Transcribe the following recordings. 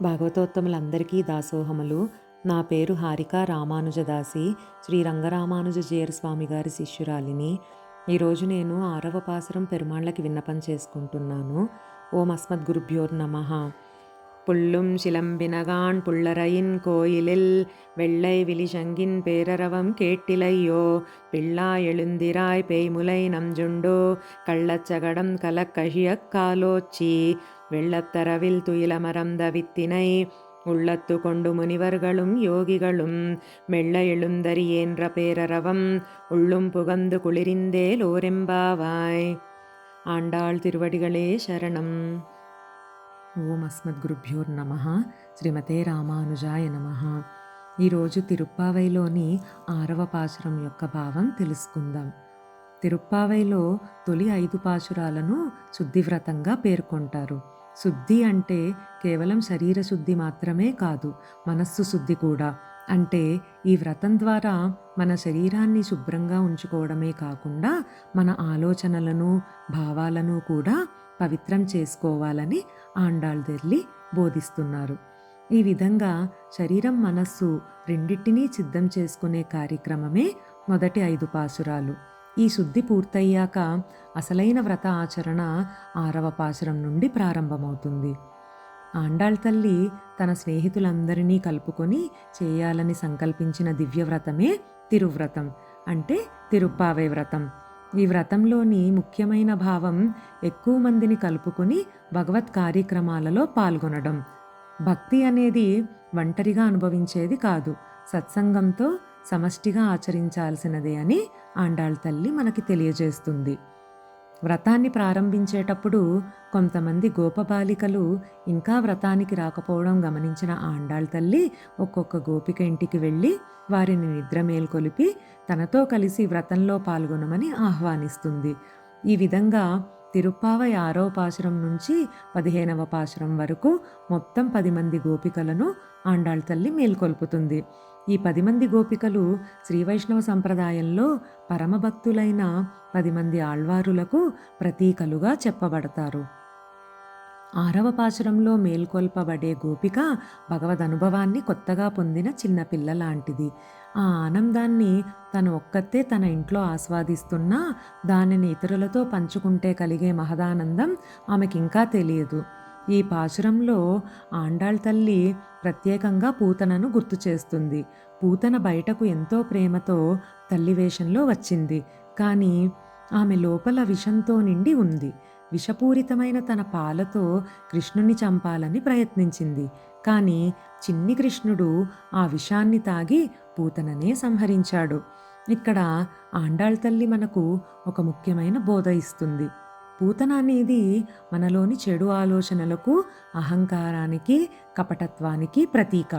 భాగవతోత్తములందరికీ దాసోహములు. నా పేరు హారిక రామానుజదాసి, శ్రీ రంగరామానుజీయర్ స్వామి గారి శిష్యురాలిని. ఈరోజు నేను 6వ పాసురం పెరుమాళ్ళకి విన్నపం చేసుకుంటున్నాను. ఓం అస్మద్గురుభ్యోర్ నమః. புள்ளும் சிலம்பினகான் புள்ளரையின் கோயிலில் வெள்ளை விழிசங்கின் பேரரவம் கேட்டிலையோ பிள்ளா எழுந்திராய் பேய்முலை நம்ஜுண்டோ கள்ளச்சகடம் கலக்கழியக் காலோச்சி வெள்ளத்தரவில் துயிலமரந்த வித்தினை உள்ளத்து கொண்டு முனிவர்களும் யோகிகளும் மெல்ல எழுந்தரியேன்ற பேரரவம் உள்ளும் புகந்து குளிரிந்தேலோரெம்பாவாய். ஆண்டாள் திருவடிகளே శరణం. ఓం అస్మద్గురుభ్యోర్ నమః. శ్రీమతే రామానుజాయ నమః. ఈరోజు తిరుప్పావైలోని 6వ పాశురం యొక్క భావం తెలుసుకుందాం. తిరుప్పావైలో తొలి 5 పాశురాలను శుద్ధివ్రతంగా పేర్కొంటారు. శుద్ధి అంటే కేవలం శరీర శుద్ధి మాత్రమే కాదు, మనస్సు శుద్ధి కూడా. అంటే ఈ వ్రతం ద్వారా మన శరీరాన్ని శుభ్రంగా ఉంచుకోవడమే కాకుండా మన ఆలోచనలను, భావాలను కూడా పవిత్రం చేసుకోవాలని ఆండాళ్ తెల్లి బోధిస్తున్నారు. ఈ విధంగా శరీరం, మనస్సు రెండింటినీ సిద్ధం చేసుకునే కార్యక్రమమే మొదటి 5 పాసురాలు. ఈ శుద్ధి పూర్తయ్యాక అసలైన వ్రత ఆచరణ 6వ పాసురం నుండి ప్రారంభమవుతుంది. ఆండాళ్ తల్లి తన స్నేహితులందరినీ కలుపుకొని చేయాలని సంకల్పించిన దివ్యవ్రతమే తిరువ్రతం, అంటే తిరుప్పావై వ్రతం. ఈ వ్రతంలోని ముఖ్యమైన భావం ఎక్కువ మందిని కలుపుకొని భగవత్ కార్యక్రమాలలో పాల్గొనడం. భక్తి అనేది ఒంటరిగా అనుభవించేది కాదు, సత్సంగంతో సమష్టిగా ఆచరించాల్సినదే అని ఆండాళ్ తల్లి మనకి తెలియజేస్తుంది. వ్రతాన్ని ప్రారంభించేటప్పుడు కొంతమంది గోపబాలికలు ఇంకా వ్రతానికి రాకపోవడం గమనించిన ఆండాళ్ తల్లి ఒక్కొక్క గోపిక ఇంటికి వెళ్ళి వారిని నిద్ర మేల్కొలిపి తనతో కలిసి వ్రతంలో పాల్గొనమని ఆహ్వానిస్తుంది. ఈ విధంగా తిరుప్పావై 6వ పాశురం నుంచి 15వ పాశురం వరకు మొత్తం 10 మంది గోపికలను ఆండాళ్ తల్లి మేల్కొల్పుతుంది. ఈ 10 మంది గోపికలు శ్రీవైష్ణవ సంప్రదాయంలో పరమభక్తులైన 10 మంది ఆళ్వారులకు ప్రతీకలుగా చెప్పబడతారు. 6వ పాశురంలో మేల్కొల్పబడే గోపిక భగవద్ అనుభవాన్ని కొత్తగా పొందిన చిన్నపిల్ల లాంటిది. ఆ ఆనందాన్ని తను ఒక్కతే తన ఇంట్లో ఆస్వాదిస్తున్నా దానిని ఇతరులతో పంచుకుంటే కలిగే మహదానందం ఆమెకింకా తెలియదు. ఈ పాశురంలో ఆండాళ్ తల్లి ప్రత్యేకంగా పూతనను గుర్తు చేస్తుంది. పూతన బయటకు ఎంతో ప్రేమతో తల్లి వేషంలో వచ్చింది, కానీ ఆమె లోపల విషంతో నిండి ఉంది. విషపూరితమైన తన పాలతో కృష్ణుని చంపాలని ప్రయత్నించింది, కానీ చిన్ని కృష్ణుడు ఆ విషాన్ని తాగి పూతననే సంహరించాడు. ఇక్కడ ఆండాళ్ తల్లి మనకు ఒక ముఖ్యమైన బోధ ఇస్తుంది. పూతన అనేది మనలోని చెడు ఆలోచనలకు, అహంకారానికి, కపటత్వానికి ప్రతీక.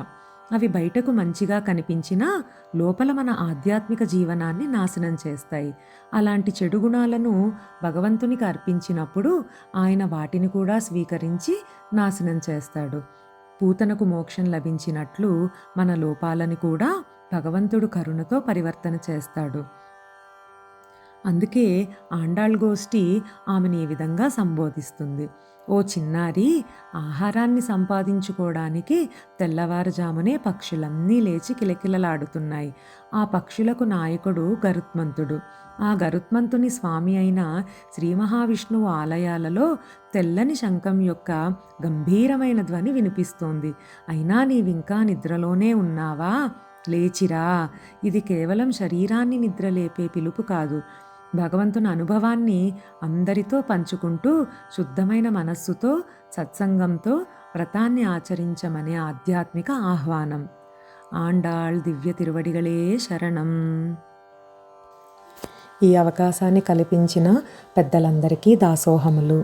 అవి బయటకు మంచిగా కనిపించినా లోపల మన ఆధ్యాత్మిక జీవనాన్ని నాశనం చేస్తాయి. అలాంటి చెడు గుణాలను భగవంతునికి అర్పించినప్పుడు ఆయన వాటిని కూడా స్వీకరించి నాశనం చేస్తాడు. పూతనకు మోక్షం లభించినట్లు మన లోపాలని కూడా భగవంతుడు కరుణతో పరివర్తన చేస్తాడు. అందుకే ఆండాళ్ గోష్ఠి ఆమెను ఈ విధంగా సంబోధిస్తుంది. ఓ చిన్నారి, ఆహారాన్ని సంపాదించుకోవడానికి తెల్లవారుజామునే పక్షులన్నీ లేచి కిలకిలలాడుతున్నాయి. ఆ పక్షులకు నాయకుడు గరుత్మంతుడు. ఆ గరుత్మంతుని స్వామి అయిన శ్రీ మహావిష్ణువు ఆలయాలలో తెల్లని శంఖం యొక్క గంభీరమైన ధ్వని వినిపిస్తోంది. అయినా నీవింకా నిద్రలోనే ఉన్నావా? లేచిరా. ఇది కేవలం శరీరాన్ని నిద్రలేపే పిలుపు కాదు, భగవంతుని అనుభవాన్ని అందరితో పంచుకుంటూ శుద్ధమైన మనస్సుతో సత్సంగంతో వ్రతాన్ని ఆచరించమనే ఆధ్యాత్మిక ఆహ్వానం. ఆండాళ్ దివ్య తిరువడిగళే శరణం. ఈ అవకాశాన్ని కల్పించిన పెద్దలందరికీ దాసోహములు.